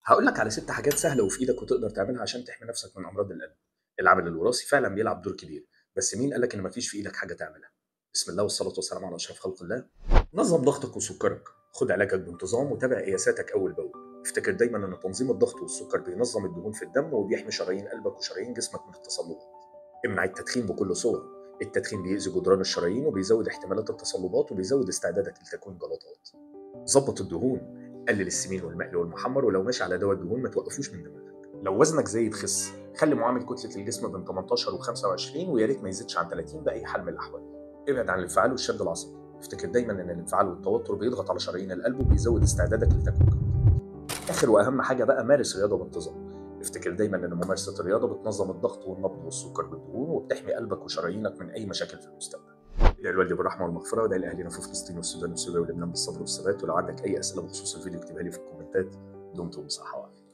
هاقول لك على 6 حاجات سهلة وفي إيدك وتقدر تعملها عشان تحمي نفسك من أمراض القلب. العامل الوراثي فعلًا بيلعب دور كبير، بس مين قال لك إن ما فيش في إيدك حاجة تعملها؟ بسم الله والصلاة والسلام على أشرف خلق الله. نظم ضغطك وسكرك، خد علاجك بانتظام وتابع قياساتك أول بأول. افتكر دايمًا إن تنظيم الضغط والسكر بينظم الدهون في الدم وبيحمي شرايين قلبك وشرايين جسمك من التصلبات. امنع التدخين بكل صوره. التدخين بيأذي جدران الشرايين وبيزود احتمالات التصلبات وبيزود استعدادك لتكوين جلطات. ظبط الدهون، قلل السمين والمقلي والمحمر، ولو ماشي على دواء الدهون ما توقفوش من دماغك. لو وزنك زايد خس، خلي معامل كتلة الجسم بين 18 و25 ويا ريت ما يزيدش عن 30 بأي حال من الأحوال. ابعد عن الانفعال والشد العصبي، افتكر دايما ان الانفعال والتوتر بيضغط على شرايين القلب وبيزود استعدادك لتكوين جلطات. اخر واهم حاجه بقى مارس رياضه بانتظام. افتكر دايما ان ممارسه الرياضه بتنظم الضغط والنبض والسكر والدهون وبتحمي قلبك وشرايينك من اي مشاكل في المستقبل. ادعي الوالدي بالرحمه والمغفره وادعي لاهالينا في فلسطين والسودان وسوريا ولبنان بالصبر والثبات، ولو عندك اي اسئله بخصوص الفيديو اكتبها لي في الكومنتات. دمتم بصحه وعافيه.